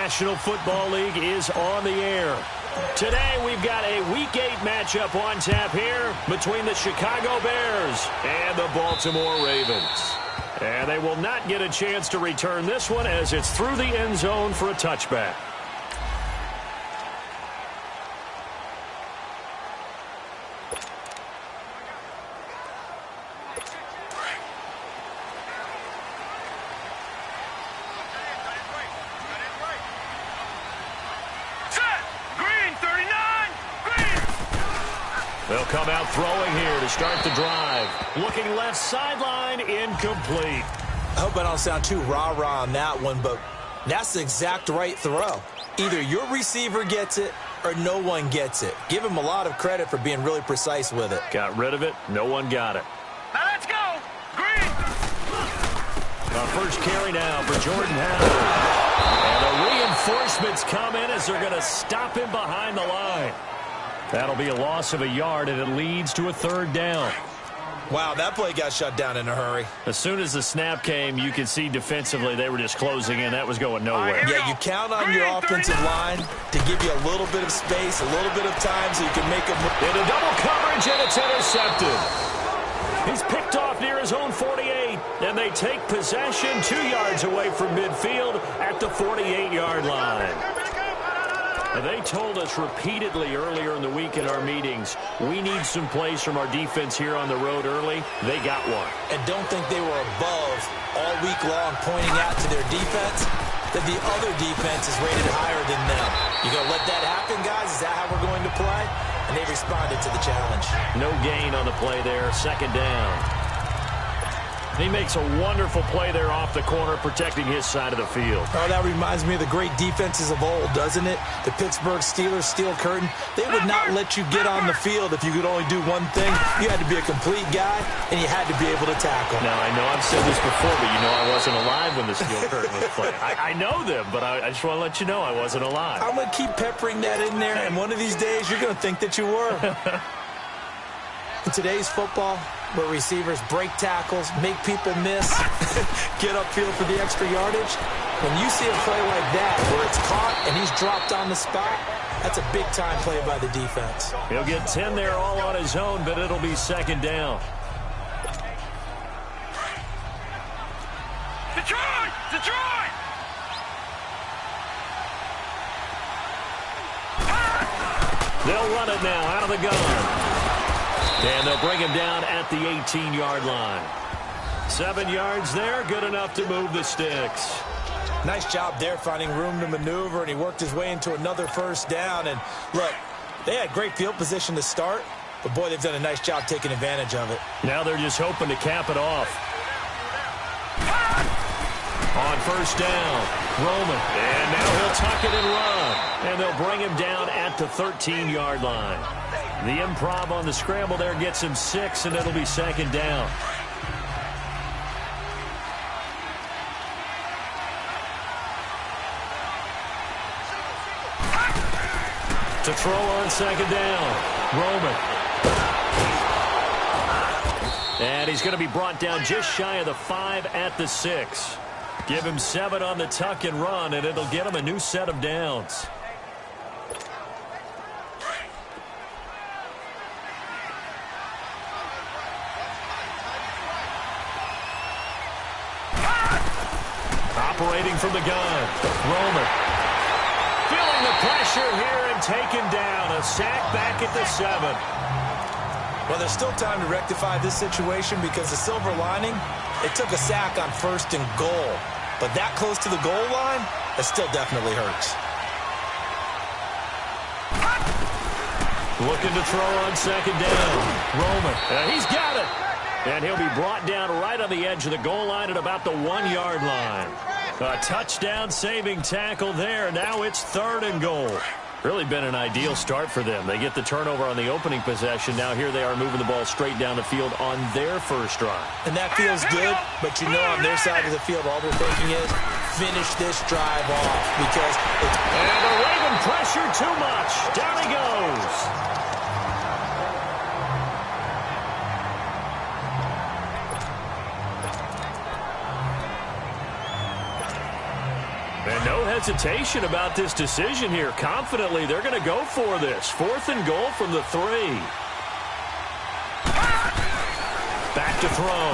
National Football League is on the air. Today, we've got a Week 8 matchup on tap here between the Chicago Bears and the Baltimore Ravens. And they will not get a chance to return this one as it's through the end zone for a touchback. They'll come out throwing here to start the drive. Looking left sideline, incomplete. I hope I don't sound too rah-rah on that one, but that's the exact right throw. Either your receiver gets it or no one gets it. Give him a lot of credit for being really precise with it. Got rid of it. No one got it. Now let's go. Green. First carry now for Jordan Howard. And the reinforcements come in as they're going to stop him behind the line. That'll be a loss of a yard, and it leads to a third down. Wow, that play got shut down in a hurry. As soon as the snap came, you could see defensively they were just closing in. That was going nowhere. Yeah, you count on your offensive line to give you a little bit of space, a little bit of time so you can make a move. Into double coverage, and it's intercepted. He's picked off near his own 48, and they take possession 2 yards away from midfield at the 48-yard line. They told us repeatedly earlier in the week in our meetings, we need some plays from our defense here on the road early. They got one. And don't think they were above all week long pointing out to their defense that the other defense is rated higher than them. You going to let that happen, guys? Is that how we're going to play? And they responded to the challenge. No gain on the play there. Second down. He makes a wonderful play there off the corner, protecting his side of the field. Oh, that reminds me of the great defenses of old, doesn't it? The Pittsburgh Steelers, steel curtain. They would not let you get on the field if you could only do one thing. You had to be a complete guy, and you had to be able to tackle. Now, I know I've said this before, but you know I wasn't alive when the steel curtain was played. I know them, but I just want to let you know I wasn't alive. I'm going to keep peppering that in there, and one of these days you're going to think that you were. In today's football, where receivers break tackles, make people miss, get upfield for the extra yardage, when you see a play like that where it's caught and he's dropped on the spot, that's a big-time play by the defense. He'll get 10 there all on his own, but it'll be second down. Detroit! Detroit! They'll run it now out of the gun. And they'll bring him down at the 18-yard line. 7 yards there, good enough to move the sticks. Nice job there finding room to maneuver, and he worked his way into another first down. And look, they had great field position to start, but boy, they've done a nice job taking advantage of it. Now they're just hoping to cap it off. On first down, Roman. And now he'll tuck it and run. And they'll bring him down at the 13-yard line. The improv on the scramble there gets him 6, and it'll be second down. To throw on second down, Roman. And he's going to be brought down just shy of the 5 at the 6. Give him 7 on the tuck and run, and it'll get him a new set of downs. Operating from the gun, Roman. Feeling the pressure here and taken down. A sack back at the 7. Well, there's still time to rectify this situation because the silver lining, it took a sack on first and goal. But that close to the goal line, it still definitely hurts. Looking to throw on second down. Roman. He's got it. And he'll be brought down right on the edge of the goal line at about the 1-yard line. A touchdown-saving tackle there. Now it's 3rd and goal. Really been an ideal start for them. They get the turnover on the opening possession. Now here they are moving the ball straight down the field on their first drive. And that feels good, but you know on their side of the field all they're thinking is finish this drive off because it's... And the Raven pressure too much. Down he goes. And no hesitation about this decision here. Confidently, they're going to go for this. 4th and goal from the 3. Back to throw.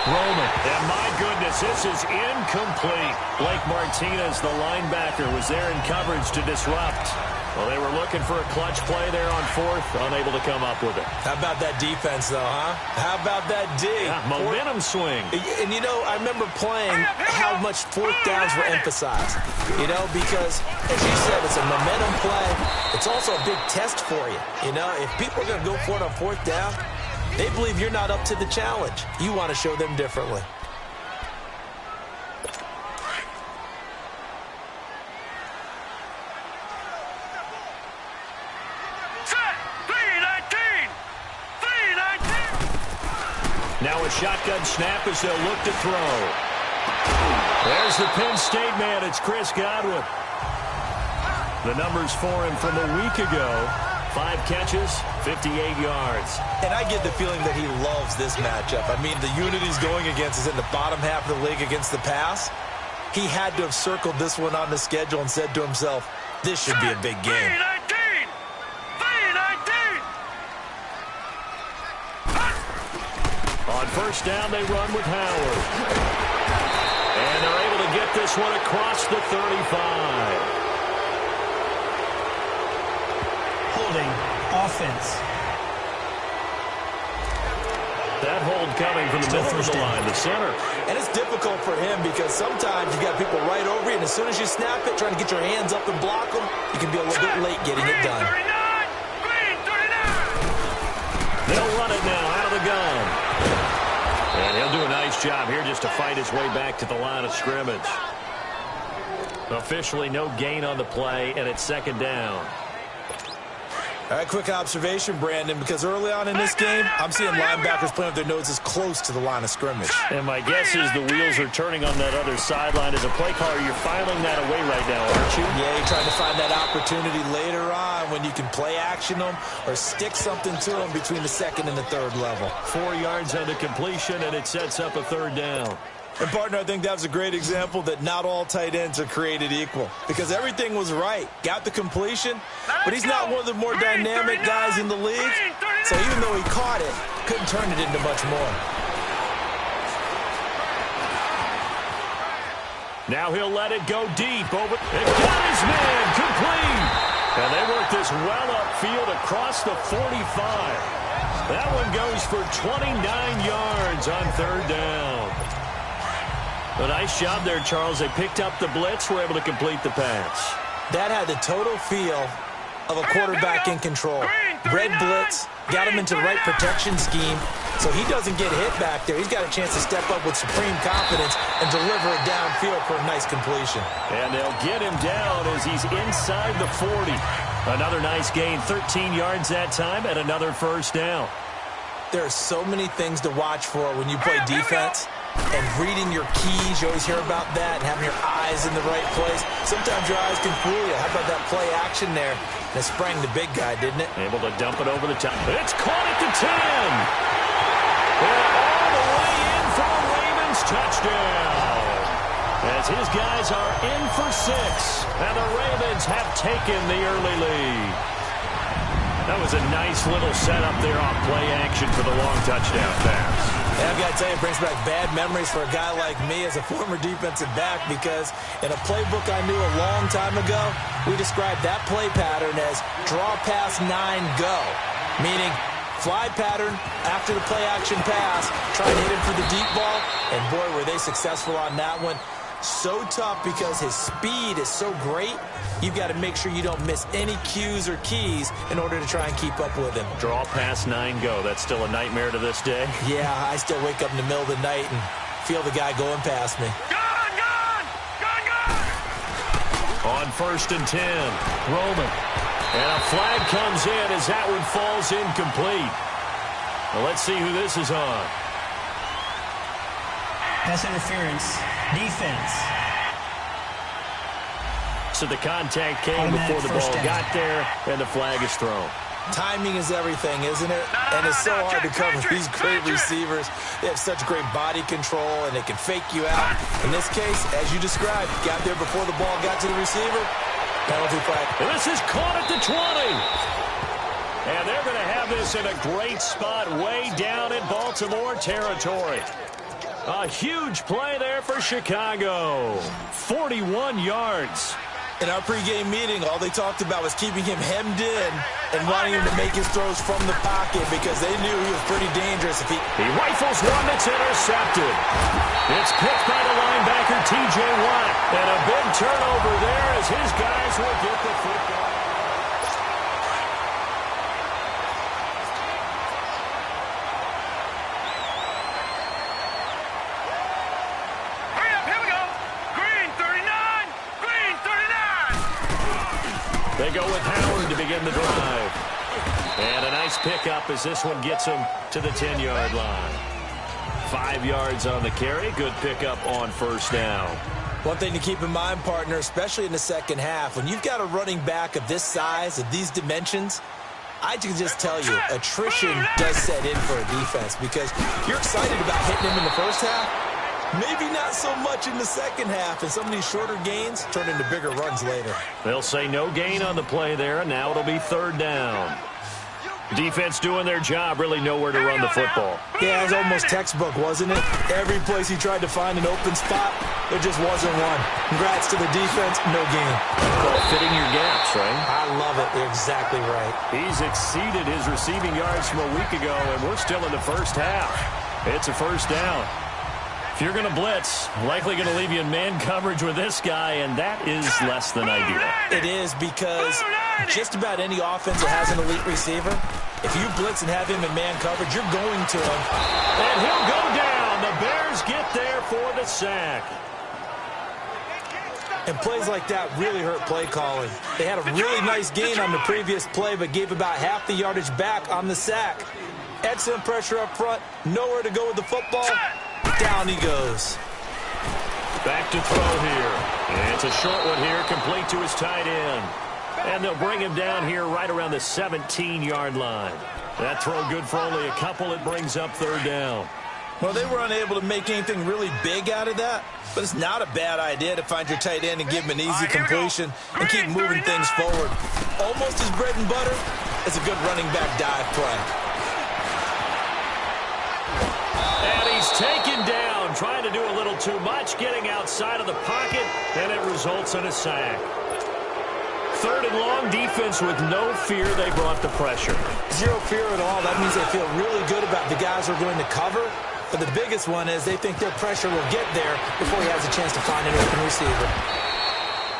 Roman. And my goodness, this is incomplete. Blake Martinez, the linebacker, was there in coverage to disrupt. Well, they were looking for a clutch play there on 4th, unable to come up with it. How about that defense, though, huh? How about that D? Yeah, momentum swing. And, you know, I remember playing how much 4th downs were emphasized, you know, because, as you said, it's a momentum play. It's also a big test for you. You know, if people are going to go for it on 4th down, they believe you're not up to the challenge. You want to show them differently. Now a shotgun snap as they'll look to throw. There's the Penn State man. It's Chris Godwin. The numbers for him from a week ago. 5 catches, 58 yards. And I get the feeling that he loves this matchup. I mean, the unit he's going against is in the bottom half of the league against the pass. He had to have circled this one on the schedule and said to himself, this should be a big game. On 1st down, they run with Howard. And they're able to get this one across the 35. Holding offense. That hold coming from the middle of the line, the center. And it's difficult for him because sometimes you got people right over you, and as soon as you snap it, trying to get your hands up and block them, you can be a little bit late getting it done. They'll run it now out of the gun. And he'll do a nice job here just to fight his way back to the line of scrimmage. Officially no gain on the play, and it's 2nd down. All right, quick observation, Brandon, because early on in this game, I'm seeing linebackers playing with their noses close to the line of scrimmage. And my guess is the wheels are turning on that other sideline. As a play caller, you're filing that away right now, aren't you? Yeah, you're trying to find that opportunity later on when you can play action them or stick something to them between the 2nd and the 3rd level. 4 yards on the completion, and it sets up a 3rd down. And, partner, I think that was a great example that not all tight ends are created equal because everything was right. Got the completion, but he's not one of the more dynamic guys in the league. So even though he caught it, couldn't turn it into much more. Now he'll let it go deep over. It got his man complete. And they work this well upfield across the 45. That one goes for 29 yards on 3rd down. A nice job there, Charles. They picked up the blitz, were able to complete the pass. That had the total feel of a quarterback in control. Red blitz, got him into the right protection scheme, so he doesn't get hit back there. He's got a chance to step up with supreme confidence and deliver it downfield for a nice completion. And they'll get him down as he's inside the 40. Another nice gain, 13 yards that time, and another 1st down. There are so many things to watch for when you play defense. And reading your keys, you always hear about that, and having your eyes in the right place. Sometimes your eyes can fool you. How about that play action there? That sprang the big guy, didn't it? Able to dump it over the top. It's caught at the 10. And all the way in for a Ravens touchdown. As his guys are in for 6. And the Ravens have taken the early lead. That was a nice little setup there on play action for the long touchdown pass. Yeah, I've got to tell you, it brings back bad memories for a guy like me as a former defensive back because in a playbook I knew a long time ago, we described that play pattern as draw pass 9 go, meaning fly pattern after the play action pass, try and hit him for the deep ball, and boy, were they successful on that one. So tough because his speed is so great, you've got to make sure you don't miss any cues or keys in order to try and keep up with him. Draw pass 9 go. That's still a nightmare to this day. Yeah, I still wake up in the middle of the night and feel the guy going past me. On 1st and 10, Roman. And a flag comes in as that one falls incomplete. Well, let's see who this is on. Pass interference. Defense. So the contact came before the ball got there, and the flag is thrown. Timing is everything, isn't it? And it's so hard to cover these great receivers. They have such great body control, and they can fake you out. In this case, as you described, got there before the ball got to the receiver. Penalty flag. And this is caught at the 20. And they're going to have this in a great spot way down in Baltimore territory. A huge play there for Chicago. 41 yards. In our pregame meeting, all they talked about was keeping him hemmed in and wanting him to make his throws from the pocket because they knew he was pretty dangerous. If he rifles one that's intercepted. It's picked by the linebacker, T.J. Watt. And a big turnover there as his guys will get the football. They go with Howard to begin the drive. And a nice pickup as this one gets him to the 10-yard line. 5 yards on the carry. Good pickup on first down. One thing to keep in mind, partner, especially in the second half, when you've got a running back of this size, of these dimensions, I can just tell you, attrition does set in for a defense because you're excited about hitting him in the first half. Maybe not so much in the second half, and some of these shorter gains turn into bigger runs later. They'll say no gain on the play there, and now it'll be third down. Defense doing their job, really nowhere to run the football. Yeah, it was almost textbook, wasn't it? Every place he tried to find an open spot, there just wasn't one. Congrats to the defense, no gain. Call fitting your gaps, right? I love it. You're exactly right. He's exceeded his receiving yards from a week ago, and we're still in the first half. It's a first down. If you're going to blitz, likely going to leave you in man coverage with this guy, and that is less than ideal. It is because just about any offense that has an elite receiver, if you blitz and have him in man coverage, you're going to him. And he'll go down. The Bears get there for the sack. And plays like that really hurt play calling. They had a really nice gain on the previous play, but gave about half the yardage back on the sack. Excellent pressure up front. Nowhere to go with the football. Down he goes. Back to throw here. And it's a short one here, complete to his tight end. And they'll bring him down here right around the 17-yard line. That throw good for only a couple. It brings up third down. Well, they were unable to make anything really big out of that, but it's not a bad idea to find your tight end and give him an easy completion and keep moving things forward. Almost his bread and butter is a good running back dive play. And he's taken down, trying to do a little too much, getting outside of the pocket, and it results in a sack. Third and long, defense with no fear. They brought the pressure. Zero fear at all. That means they feel really good about the guys who are going to cover. But the biggest one is they think their pressure will get there before he has a chance to find an open receiver.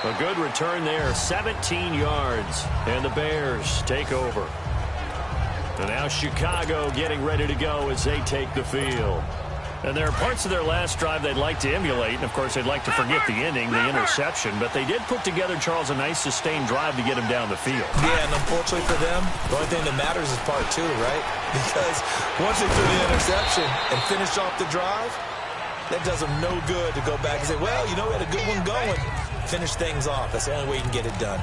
A good return there, 17 yards, and the Bears take over. And now Chicago getting ready to go as they take the field. And there are parts of their last drive they'd like to emulate. And, of course, they'd like to forget the ending, the interception. But they did put together, Charles, a nice sustained drive to get him down the field. Yeah, and unfortunately for them, the only thing that matters is part two, right? Because once they threw the interception and finished off the drive, that does them no good to go back and say, well, you know, we had a good one going. Finish things off. That's the only way you can get it done.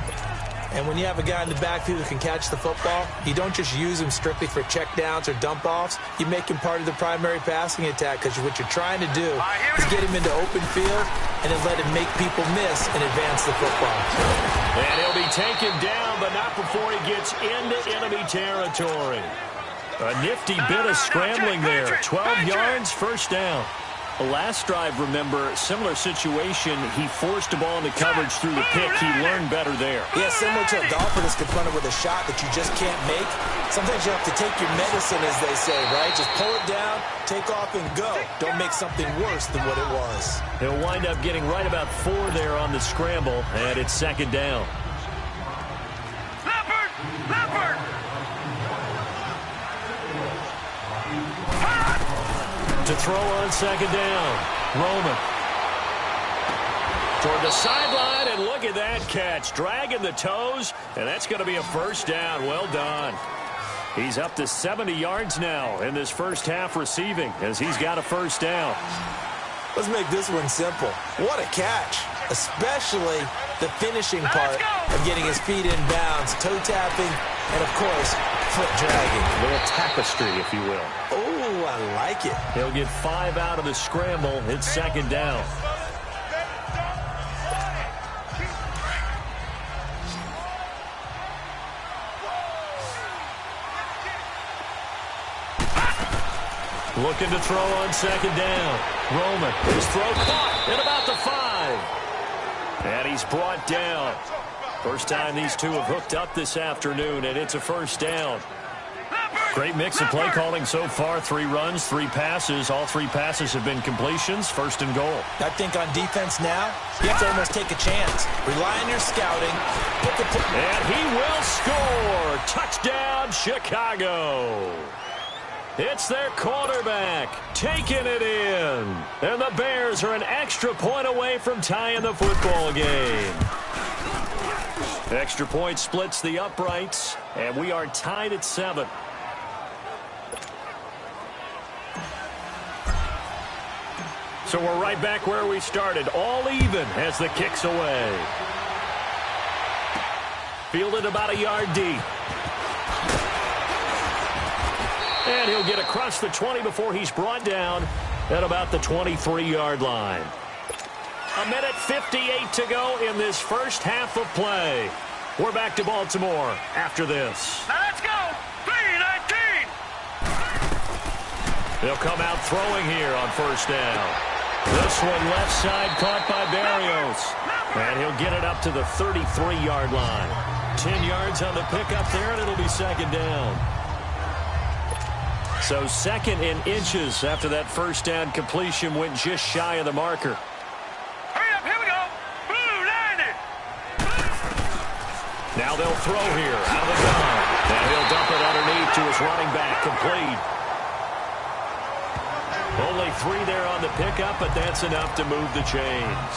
And when you have a guy in the backfield who can catch the football, you don't just use him strictly for checkdowns or dump-offs. You make him part of the primary passing attack because what you're trying to do is get him into open field and then let him make people miss and advance the football. And he'll be taken down, but not before he gets into enemy territory. A nifty bit of scrambling there. 12 yards, first down. The last drive, remember, similar situation. He forced a ball into coverage through the pick. He learned better there. Yeah, similar to a golfer that's confronted with a shot that you just can't make. Sometimes you have to take your medicine, as they say, right? Just pull it down, take off, and go. Don't make something worse than what it was. He'll wind up getting right about 4 there on the scramble, and it's second down. Leopard! To throw on second down, Roman. Toward the sideline, and look at that catch. Dragging the toes, and that's going to be a first down. Well done. He's up to 70 yards now in this first half receiving as he's got a first down. Let's make this one simple. What a catch. especially the finishing part of getting his feet in bounds, toe tapping, and, of course, foot dragging. A little tapestry, if you will. Oh, I like it. He'll get 5 out of the scramble. It's second down. Looking to throw on second down. Roman, his throw caught at about the 5. And he's brought down. First time these two have hooked up this afternoon, and it's a first down. Great mix of play calling so far. 3 runs, 3 passes. All 3 passes have been completions. First and goal. I think on defense now, you have to almost take a chance. Rely on your scouting. And he will score. Touchdown, Chicago. It's their quarterback taking it in. And the Bears are an extra point away from tying the football game. Extra point splits the uprights, and we are tied at 7. So we're right back where we started, all even as the kick's away. Fielded about a yard deep. And he'll get across the 20 before he's brought down at about the 23-yard line. 1:58 to go in this first half of play. We're back to Baltimore after this. Now let's go. 3-19. They'll come out throwing here on first down. This one left side caught by Barrios. And he'll get it up to the 33-yard line. 10 yards on the pickup there, and it'll be second down. So second in inches after that first down completion went just shy of the marker. Hurry up, here we go. Blue 90. Now they'll throw here out of the gun. And he'll dump it underneath to his running back, complete. Only 3 there on the pickup, but that's enough to move the chains.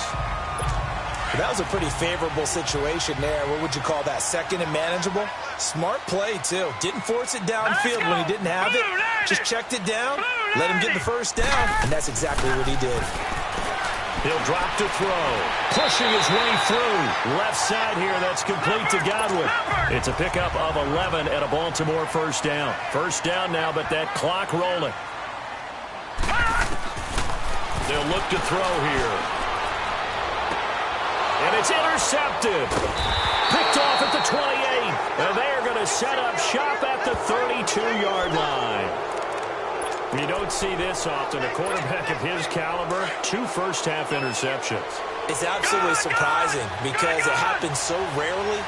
That was a pretty favorable situation there. What would you call that? Second and manageable? Smart play, too. Didn't force it downfield when he didn't have it. Just checked it down, let him get the first down, and that's exactly what he did. He'll drop to throw. Pushing his way through. Left side here, that's complete to Godwin. It's a pickup of 11 at a Baltimore first down. First down now, but that clock rolling. They'll look to throw here. And it's intercepted. Picked off at the 28. And they're going to set up shop at the 32-yard line. You don't see this often. A quarterback of his caliber, 2 first-half interceptions. It's absolutely surprising because it happens so rarely.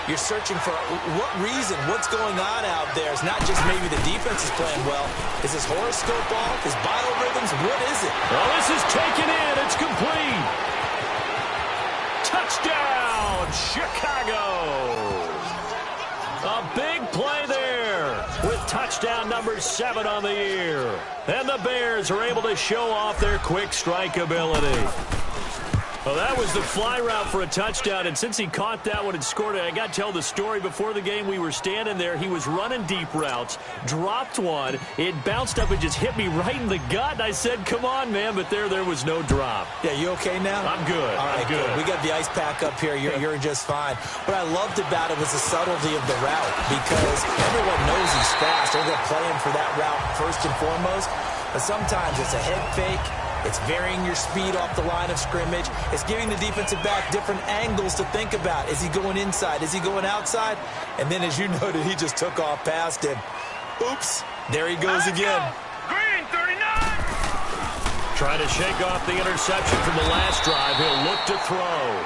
You're searching for what reason, what's going on out there. It's not just maybe the defense is playing well. Is his horoscope off? His biorhythms? What is it? Well, this is taken in. It's complete. Touchdown, Chicago. A big play there with touchdown number 7 on the year. And the Bears are able to show off their quick strike ability. Well, that was the fly route for a touchdown, and since he caught that one and scored it, I got to tell the story. Before the game, we were standing there. He was running deep routes, dropped one. It bounced up and just hit me right in the gut, and I said, come on, man, but there was no drop. Yeah, you okay now? I'm good. All right, I'm good. We got the ice pack up here. You're just fine. What I loved about it was the subtlety of the route because everyone knows he's fast. They're going to play him for that route first and foremost, but sometimes it's a head fake. It's varying your speed off the line of scrimmage. It's giving the defensive back different angles to think about. Is he going inside? Is he going outside? And then, as you noted, he just took off past him. Oops. There he goes again. Green 39. Trying to shake off the interception from the last drive. He'll look to throw.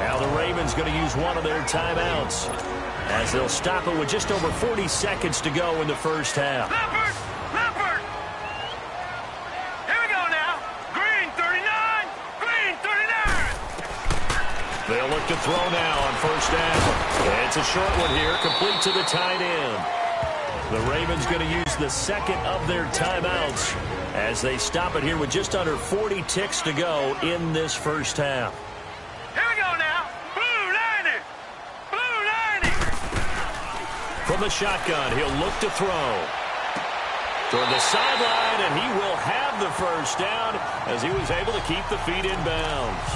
Now the Ravens going to use one of their timeouts as they'll stop it with just over 40 seconds to go in the first half. Leopard. Here we go now. Green 39. Green 39. They'll look to throw now on first down. It's a short one here, complete to the tight end. The Ravens going to use the second of their timeouts as they stop it here with just under 40 ticks to go in this first half. Here we go now. Blue 90. Blue 90. From the shotgun, he'll look to throw. Toward the sideline, and he will have the first down as he was able to keep the feet in bounds.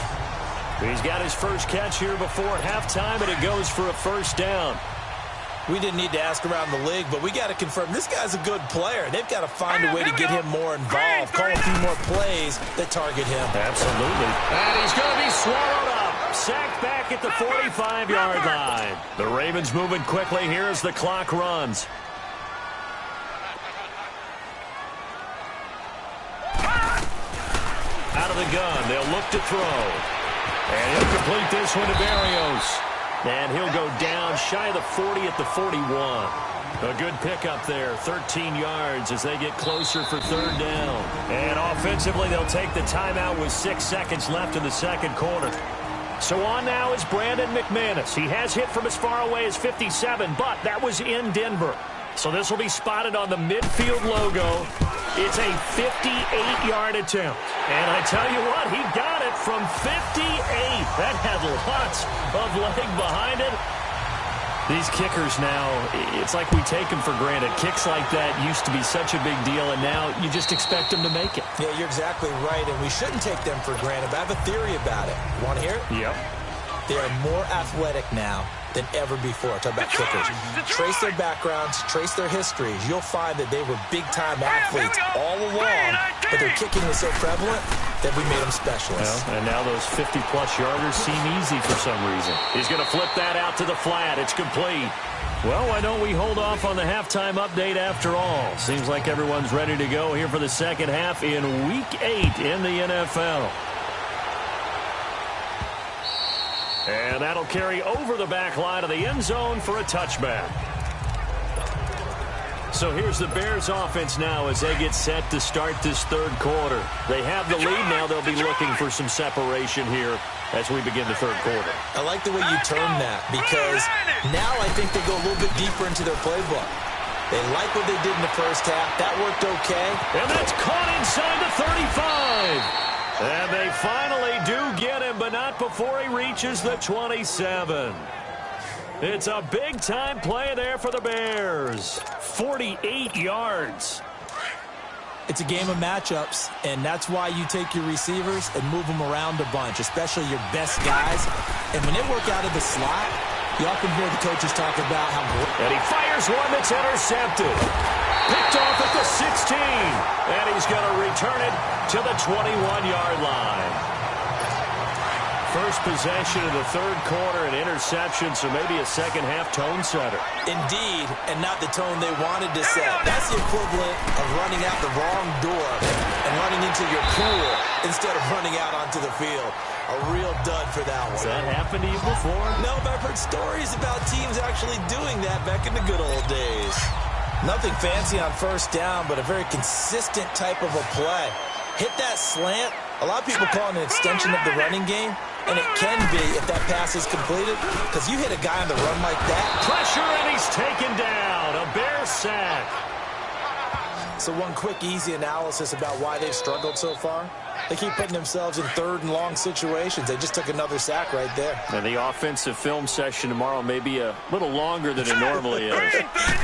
He's got his first catch here before halftime, and it goes for a first down. We didn't need to ask around the league, but we got to confirm this guy's a good player. They've got to find a way to get him more involved, call a few more plays that target him. Absolutely. And he's going to be swallowed up. Sacked back at the 45-yard line. The Ravens moving quickly here as the clock runs. Out of the gun, they'll look to throw. And he'll complete this one to Berrios. And he'll go down shy of the 40 at the 41. A good pickup there, 13 yards as they get closer for third down. And offensively, they'll take the timeout with 6 seconds left in the second quarter. So on now is Brandon McManus. He has hit from as far away as 57, but that was in Denver. So this will be spotted on the midfield logo. It's a 58-yard attempt. And I tell you what, he got it from 58. That had lots of leg behind it. These kickers now, it's like we take them for granted. Kicks like that used to be such a big deal, and now you just expect them to make it. Yeah, you're exactly right, and we shouldn't take them for granted. But I have a theory about it. You want to hear it? Yep. They are more athletic now than ever before. Talk about kickers. Trace their backgrounds, trace their histories. You'll find that they were big-time athletes all along, but their kicking was so prevalent that we made them specialists. Well, and now those 50-plus yarders seem easy for some reason. He's going to flip that out to the flat. It's complete. Well, why don't we hold off on the halftime update after all? Seems like everyone's ready to go here for the second half in Week 8 in the NFL. And that'll carry over the back line of the end zone for a touchback. So here's the Bears offense now as they get set to start this third quarter. They have the lead now. They'll be looking for some separation here as we begin the third quarter. I like the way you term that because now I think they go a little bit deeper into their playbook. They like what they did in the first half. That worked okay. And that's caught inside the 35. And they finally do get him, but not before he reaches the 27. It's a big-time play there for the Bears. 48 yards. It's a game of matchups, and that's why you take your receivers and move them around a bunch, especially your best guys. And when they work out of the slot, you often hear the coaches talk about how... And he fires one that's intercepted. Picked off at the 16. And he's going to return it to the 21-yard line. First possession of the third quarter, an interception, so maybe a second-half tone setter. Indeed, and not the tone they wanted to set. That's the equivalent of running out the wrong door and running into your pool instead of running out onto the field. A real dud for that one. Has that happened to you before? No, but I've heard stories about teams actually doing that back in the good old days. Nothing fancy on first down, but a very consistent type of a play. Hit that slant. A lot of people call it an extension of the running game, and it can be if that pass is completed, because you hit a guy on the run like that. Pressure, and he's taken down. A Bear sack. So one quick, easy analysis about why they've struggled so far. They keep putting themselves in third and long situations. They just took another sack right there. And the offensive film session tomorrow may be a little longer than it normally is.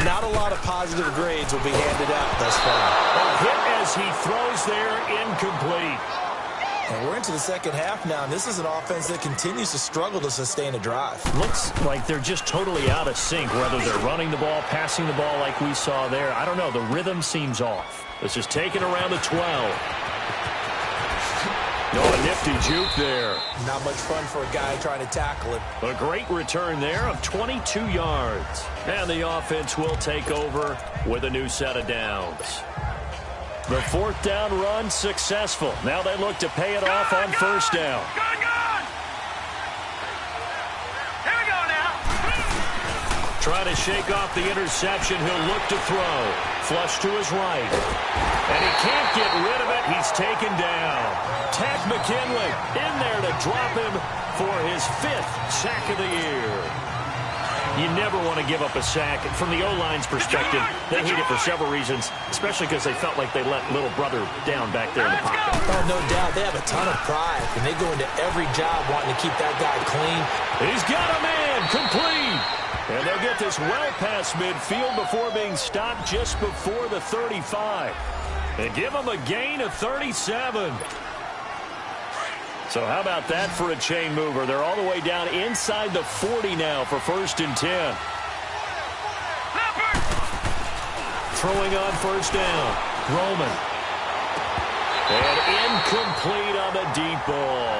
Not a lot of positive grades will be handed out thus far. A hit as he throws there, incomplete. And we're into the second half now, and this is an offense that continues to struggle to sustain a drive. Looks like they're just totally out of sync, whether they're running the ball, passing the ball like we saw there. I don't know. The rhythm seems off. This is taken around the 12. No, a nifty juke there. Not much fun for a guy trying to tackle it. A great return there of 22 yards. And the offense will take over with a new set of downs. The fourth down run successful. Now they look to pay it off on first down. Gone! Here we go now. Trying to shake off the interception. He'll look to throw. Flush to his right. And he can't get rid of it. He's taken down. Ted McKinley in there to drop him for his 5th sack of the year. You never want to give up a sack. From the O-line's perspective, they hate it for several reasons, especially because they felt like they let little brother down back there in the pocket. Oh, no doubt. They have a ton of pride, and they go into every job wanting to keep that guy clean. He's got a man complete. And they'll get this well past midfield before being stopped just before the 35. And give him a gain of 37. So how about that for a chain mover? They're all the way down inside the 40 now for 1st and 10. Throwing on 1st down. Roman. And incomplete on the deep ball.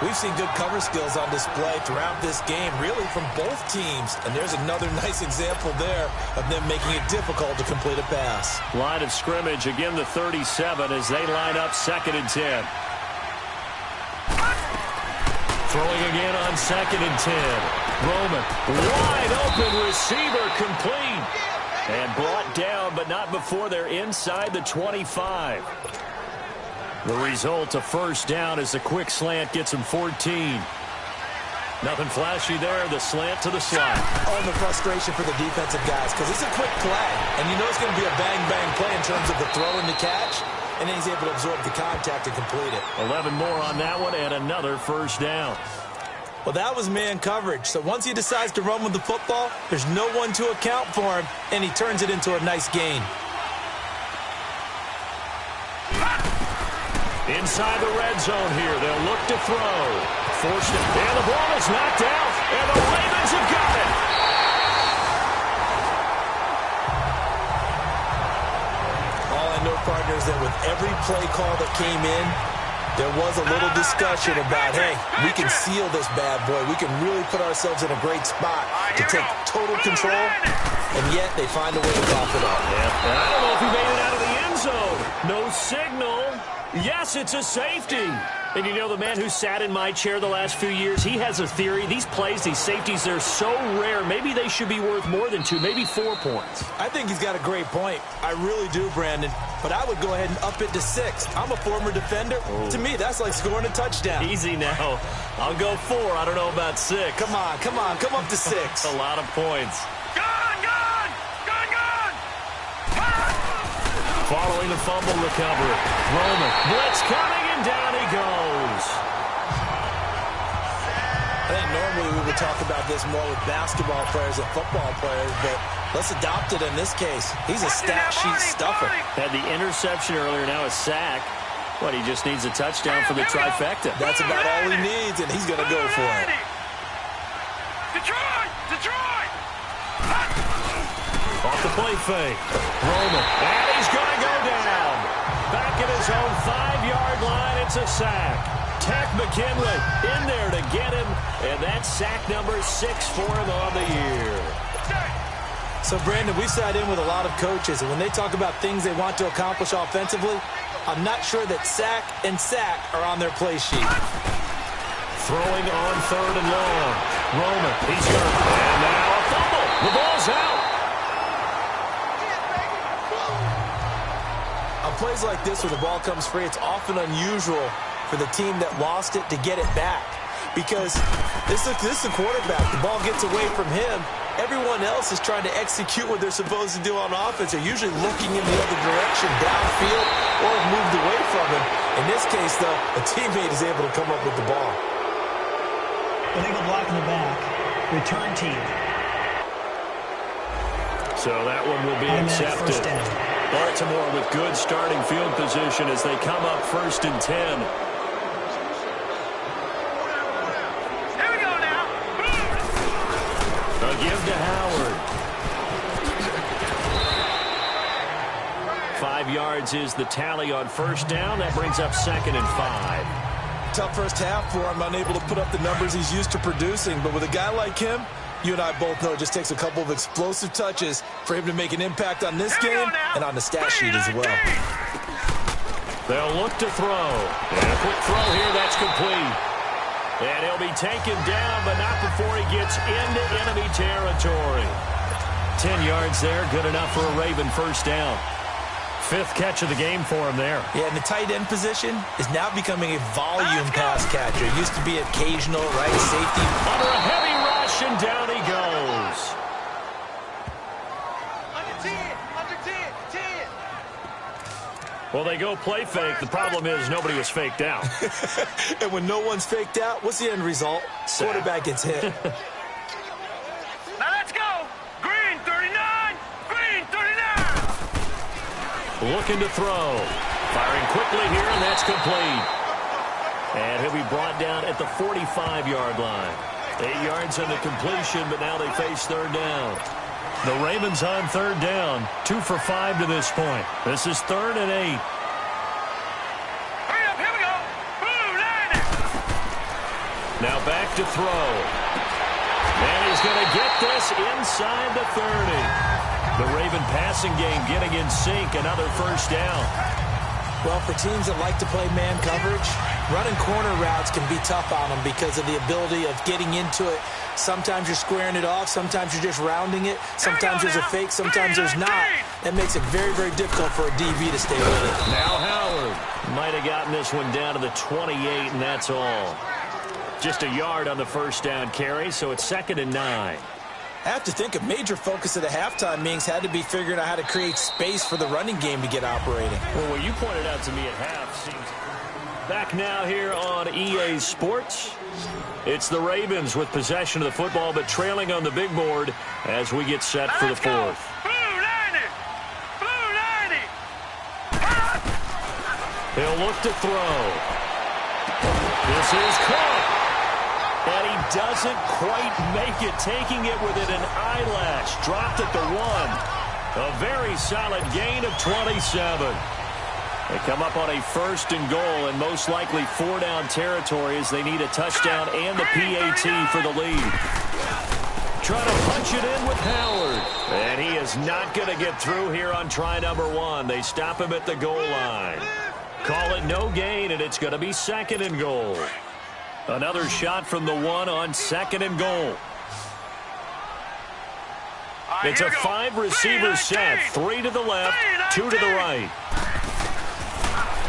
We've seen good cover skills on display throughout this game, really from both teams. And there's another nice example there of them making it difficult to complete a pass. Line of scrimmage, again the 37 as they line up 2nd and 10. Throwing again on 2nd and 10. Roman, wide open receiver, complete. And brought down, but not before they're inside the 25. The result, a 1st down as the quick slant gets him 14. Nothing flashy there, the slant to the slot. Oh, the frustration for the defensive guys, because it's a quick play. And you know it's going to be a bang-bang play in terms of the throw and the catch. And then he's able to absorb the contact and complete it. 11 more on that one and another 1st down. Well, that was man coverage. So once he decides to run with the football, there's no one to account for him, and he turns it into a nice gain. Inside the red zone here, they'll look to throw. Forced it, and the ball is knocked out, and the Ravens have got it. All I know, partners, that with every play call that came in, there was a little discussion about, hey, we can seal this bad boy. We can really put ourselves in a great spot to take total control, and yet they find a way to cough it up. Yeah, and I don't know if he made it out of the end zone. No signal. Yes, it's a safety. And you know, the man who sat in my chair the last few years, he has a theory. These plays, these safeties, they're so rare. Maybe they should be worth more than 2, maybe 4 points. I think he's got a great point. I really do, Brandon. But I would go ahead and up it to 6. I'm a former defender. Oh. To me, that's like scoring a touchdown. Easy now. I'll go 4. I don't know about 6. Come on. Come up to 6. A lot of points. Following the fumble recovery. Roman. Blitz coming, and down he goes. I think normally we would talk about this more with basketball players and football players, but let's adopt it in this case. He's a stat sheet stuffer. Had the interception earlier, now a sack. What, he just needs a touchdown for the trifecta. That's about all he needs, and he's going to go for it. Detroit! Off the play fake. Roman. And he's going to go down. Back at his own 5-yard line, it's a sack. Tech McKinley in there to get him, and that's sack number 6 for him on the year. So, Brandon, we sat in with a lot of coaches, and when they talk about things they want to accomplish offensively, I'm not sure that sack and sack are on their play sheet. Throwing on 3rd and long. Roman, he's hurt. And now a fumble. The ball's out. On plays like this where the ball comes free, it's often unusual for the team that lost it to get it back. Because this is a quarterback. The ball gets away from him. Everyone else is trying to execute what they're supposed to do on offense. They're usually looking in the other direction, downfield, or have moved away from him. In this case, though, a teammate is able to come up with the ball. Illegal block in the back. Return team. So that one will be accepted. Baltimore with good starting field position as they come up 1st and 10. Here we go now. A give to Howard. 5 yards is the tally on 1st down. That brings up 2nd and 5. Tough first half for him, unable to put up the numbers he's used to producing. But with a guy like him, you and I both know it just takes a couple of explosive touches for him to make an impact on this game and on the stat sheet as well. They'll look to throw. And a quick throw here, that's complete. And he'll be taken down, but not before he gets into enemy territory. 10 yards there, good enough for a Raven 1st down. 5th catch of the game for him there. Yeah, and the tight end position is now becoming a volume pass catcher. It used to be occasional, right, safety. Under a heavy rush, and down he goes. Under 10. Well, they go play fake. The problem is nobody was faked out. And when no one's faked out, what's the end result? Sack. Quarterback gets hit. Now let's go. Green 39. Green 39. Looking to throw. Firing quickly here, and that's complete. And he'll be brought down at the 45-yard line. 8 yards on the completion, but now they face third down. The Ravens on third down, 2 for 5 to this point. This is 3rd and 8. Hurry up, here we go. Blue line it. Now back to throw. And he's going to get this inside the 30. The Raven passing game getting in sync, another first down. Well, for teams that like to play man coverage, running corner routes can be tough on them because of the ability of getting into it. Sometimes you're squaring it off. Sometimes you're just rounding it. Sometimes there's a fake. Sometimes there's not. That makes it very, very difficult for a DB to stay with it. Now Howard might have gotten this one down to the 28, and that's all. Just a yard on the first down carry, so it's 2nd and 9. I have to think a major focus of the halftime meetings had to be figuring out how to create space for the running game to get operating. Well, what you pointed out to me at half seems... Back now here on EA Sports. It's the Ravens with possession of the football, but trailing on the big board as we get set for the fourth. Blue line it. Blue line it. He'll look to throw. This is caught. And he doesn't quite make it, taking it within an eyelash. Dropped at the 1. A very solid gain of 27. They come up on a 1st and goal, and most likely 4-down territory as they need a touchdown and the PAT for the lead. Trying to punch it in with Howard. And he is not going to get through here on try number 1. They stop him at the goal line. Call it no gain, and it's going to be 2nd and goal. Another shot from the 1 on 2nd and goal. It's a 5-receiver set. 3 to the left, 2 to the right.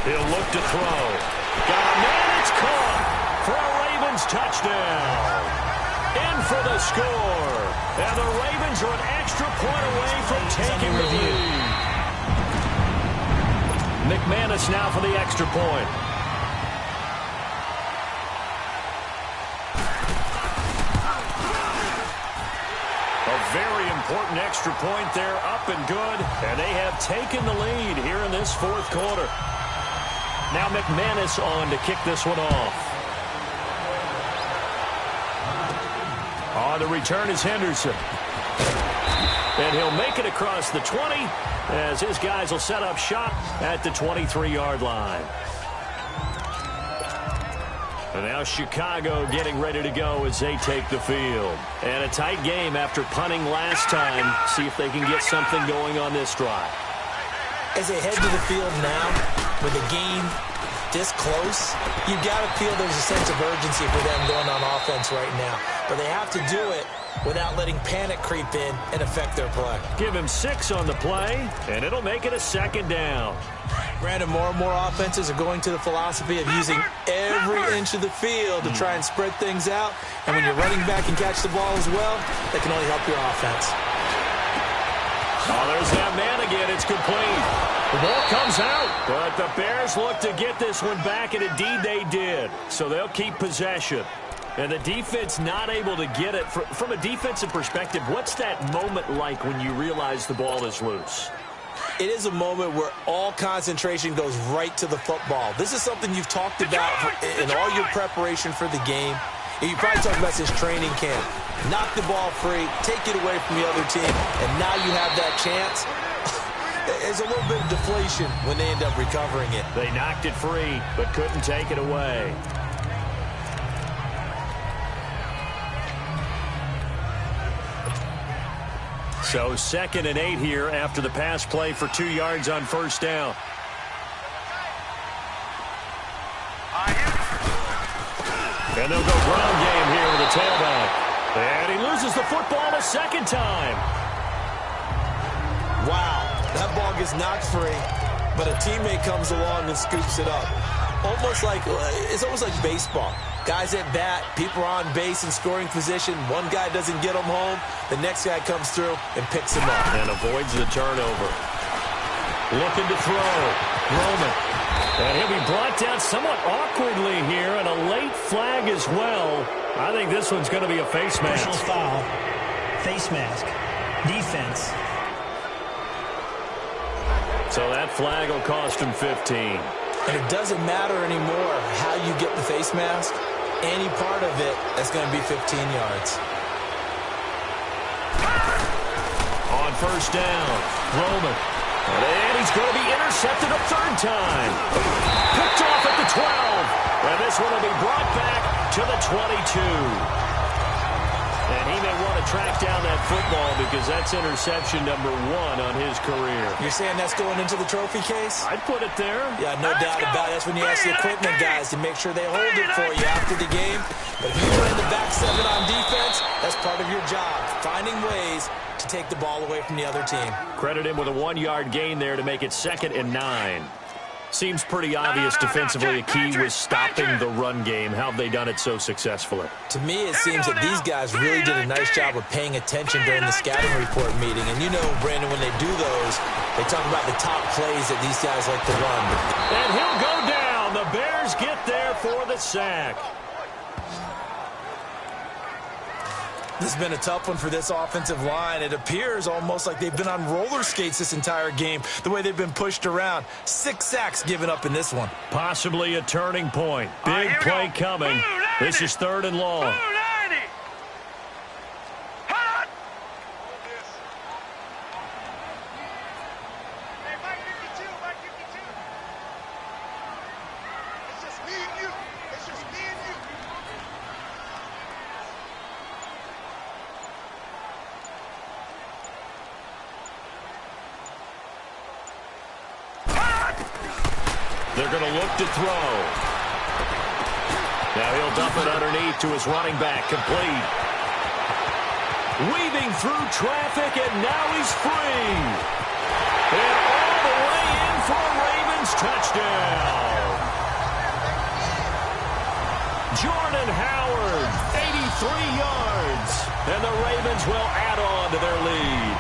He'll look to throw. Got a man, it's caught for a Ravens touchdown. In for the score. And the Ravens are an extra point away from taking the lead. McManus now for the extra point. A very important extra point there, up and good. And they have taken the lead here in this 4th quarter. Now McManus on to kick this one off. On the return is Henderson. And he'll make it across the 20 as his guys will set up shop at the 23-yard line. And now Chicago getting ready to go as they take the field. And a tight game after punting last time. See if they can get something going on this drive. As they head to the field now, with a game this close, you've got to feel there's a sense of urgency for them going on offense right now. But they have to do it without letting panic creep in and affect their play. Give him 6 on the play, and it'll make it a 2nd down. Granted, more and more offenses are going to the philosophy of using every inch of the field to try and spread things out. And when you're running back and catch the ball as well, that can only help your offense. Oh, there's that man again. It's complete. The ball comes out. But the Bears look to get this one back, and indeed they did. So they'll keep possession. And the defense not able to get it. From a defensive perspective, what's that moment like when you realize the ball is loose? It is a moment where all concentration goes right to the football. This is something you've talked about in all your preparation for the game. And you probably talked about this training camp. Knock the ball free, take it away from the other team, and now you have that chance. There's a little bit of deflation when they end up recovering it. They knocked it free, but couldn't take it away. So 2nd and 8 here after the pass play for 2 yards on first down. And they'll go ground game here with the tailback. And he loses the football a 2nd time. Wow, that ball gets knocked free, but a teammate comes along and scoops it up. It's almost like baseball. Guys at bat, people are on base in scoring position. One guy doesn't get them home. The next guy comes through and picks him up. And avoids the turnover. Looking to throw. Roman. And he'll be brought down somewhat awkwardly here, and a late flag as well. I think this one's going to be a face mask. Personal foul. Face mask. Defense. So that flag will cost him 15. And it doesn't matter anymore how you get the face mask. Any part of it, that's going to be 15 yards. On first down, Roman. And he's going to be intercepted a third time. Picked off at the 12. And this one will be brought back to the 22. And he may want to track down that football because that's interception number 1 on his career. You're saying that's going into the trophy case? I'd put it there. Yeah, no doubt about it. That's when you ask the equipment guys to make sure they hold it for you after the game. But if you're in the back 7 on defense, that's part of your job, finding ways to take the ball away from the other team. Credit him with a 1-yard gain there to make it 2nd and 9. Seems pretty obvious defensively a key was stopping the run game. How have they done it so successfully? To me, it seems that these guys really did a nice job of paying attention during the scouting report meeting. And you know, Brandon, when they do those, they talk about the top plays that these guys like to run. And he'll go down. The Bears get there for the sack. This has been a tough one for this offensive line. It appears almost like they've been on roller skates this entire game, the way they've been pushed around. 6 sacks given up in this one. Possibly a turning point. Big play coming. This is 3rd and long. They're going to look to throw. Now he'll dump it underneath to his running back. Complete. Weaving through traffic, and now he's free. And all the way in for a Ravens touchdown. Jordan Howard, 83 yards. And the Ravens will add on to their lead.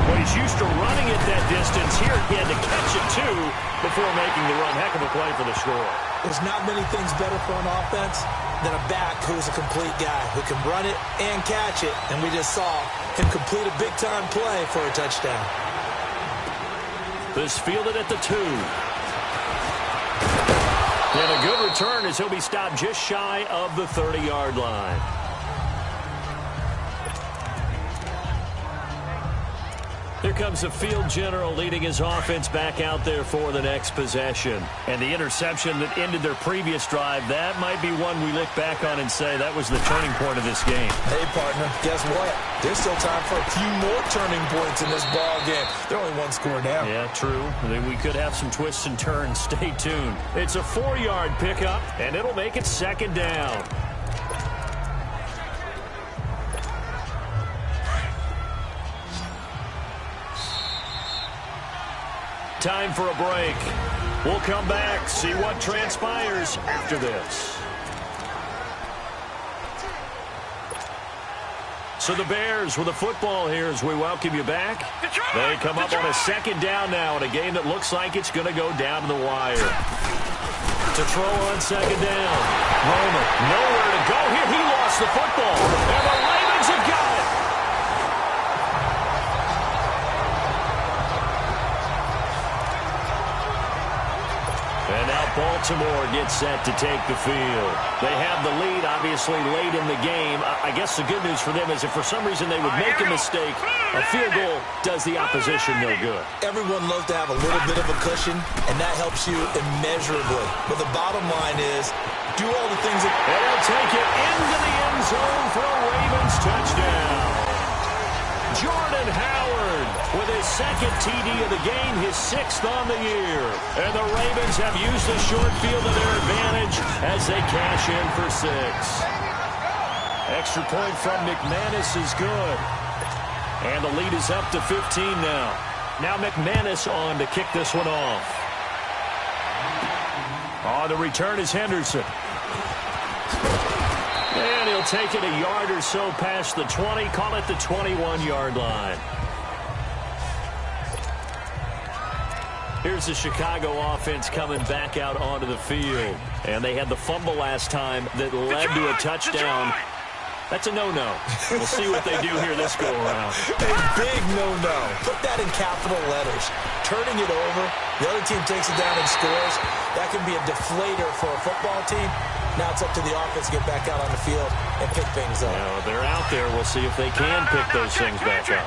Well, he's used to running it that distance. Here he had to catch it, too, before making the run. Heck of a play for the score. There's not many things better for an offense than a back who's a complete guy who can run it and catch it. And we just saw him complete a big-time play for a touchdown. This fielded at the 2. And a good return as he'll be stopped just shy of the 30-yard line. Here comes the field general leading his offense back out there for the next possession. And the interception that ended their previous drive, that might be one we look back on and say that was the turning point of this game. Hey, partner, guess what? There's still time for a few more turning points in this ball game. They're only 1 score down. Yeah, true. We could have some twists and turns. Stay tuned. It's a 4-yard pickup, and it'll make it 2nd down. Time for a break. We'll come back, see what transpires after this. So the Bears with the football here as we welcome you back. They come up on a 2nd down now in a game that looks like it's going to go down to the wire. To throw on 2nd down. Roman, nowhere to go here. He lost the football. And the Ravens have got it. And now Baltimore gets set to take the field. They have the lead, obviously, late in the game. I guess the good news for them is if for some reason they would make a mistake, a field goal does the opposition no good. Everyone loves to have a little bit of a cushion, and that helps you immeasurably. But the bottom line is, do all the things that... And they'll take it into the end zone for a Ravens touchdown. Jordan Howard with his 2nd TD of the game, his 6th on the year. And the Ravens have used the short field to their advantage as they cash in for 6. Extra point from McManus is good. And the lead is up to 15 now. Now McManus on to kick this one off. On the return is Henderson. And he'll take it a yard or so past the 20, call it the 21-yard line. Here's the Chicago offense coming back out onto the field. And they had the fumble last time that led to a touchdown. That's a no-no. We'll see what they do here this go-around. A big no-no. Put that in capital letters. Turning it over, the other team takes it down and scores. That can be a deflator for a football team. Now it's up to the offense to get back out on the field and pick things up. Now, they're out there. We'll see if they can pick those things back up.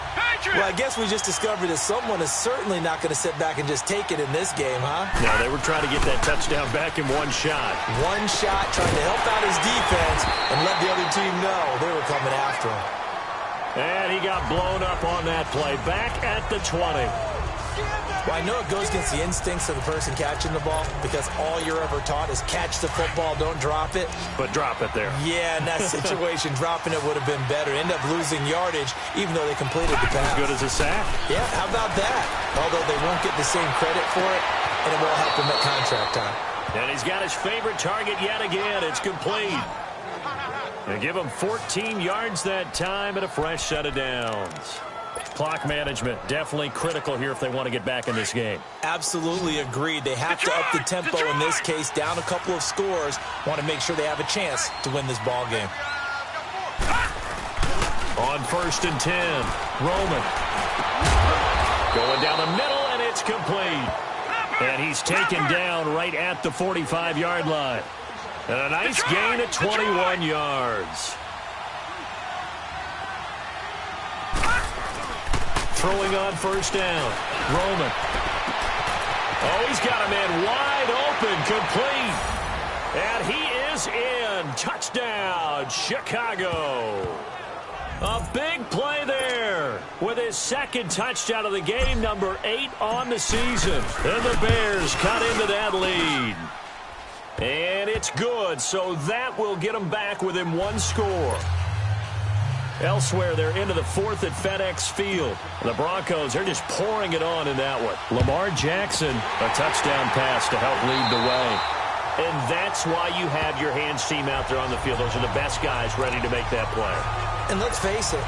Well, I guess we just discovered that someone is certainly not going to sit back and just take it in this game, huh? No, they were trying to get that touchdown back in one shot. One shot, trying to help out his defense and let the other team know they were coming after him. And he got blown up on that play. Back at the 20. Well, I know it goes against the instincts of the person catching the ball because all you're ever taught is catch the football, don't drop it. But drop it there. Yeah, in that situation, dropping it would have been better. End up losing yardage, even though they completed the pass. As good as a sack. Yeah, how about that? Although they won't get the same credit for it, and it won't help them at contract time. And he's got his favorite target yet again. It's complete. They give him 14 yards that time and a fresh set of downs. Clock management, definitely critical here if they want to get back in this game. Absolutely agreed. They have to up the tempo in this case, down a couple of scores. Want to make sure they have a chance to win this ball game. On 1st and 10, Roman. Going down the middle, and it's complete. And he's taken down right at the 45-yard line. And a nice gain at 21 yards. Throwing on 1st down. Roman. Oh, he's got a man wide open, complete. And he is in. Touchdown, Chicago. A big play there with his second touchdown of the game, number 8 on the season. And the Bears cut into that lead. And it's good, so that will get them back within one score. Elsewhere, they're into the 4th at FedEx Field. The Broncos are just pouring it on in that one. Lamar Jackson, a touchdown pass to help lead the way. And that's why you have your hands team out there on the field. Those are the best guys ready to make that play. And let's face it,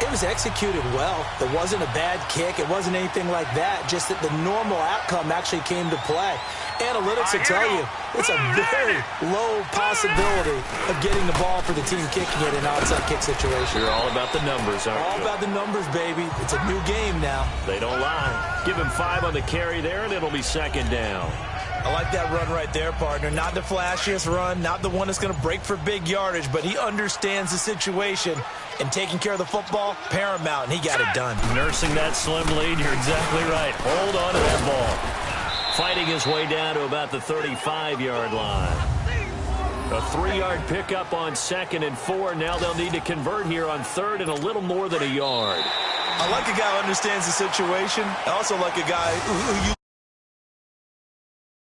it was executed well. It wasn't a bad kick. It wasn't anything like that. Just that the normal outcome actually came to play. Analytics will tell you it's a very low possibility of getting the ball for the team kicking it in an onside kick situation. You're all about the numbers, aren't you? All about the numbers, baby. It's a new game now. They don't lie. Give him 5 on the carry there, and it'll be 2nd down. I like that run right there, partner. Not the flashiest run, not the one that's going to break for big yardage, but he understands the situation, and taking care of the football, paramount, and he got it done. Nursing that slim lead, you're exactly right. Hold on to that ball. Fighting his way down to about the 35-yard line. A 3-yard pickup on 2nd and 4. Now they'll need to convert here on 3rd and a little more than a yard. I like a guy who understands the situation. I also like a guy who you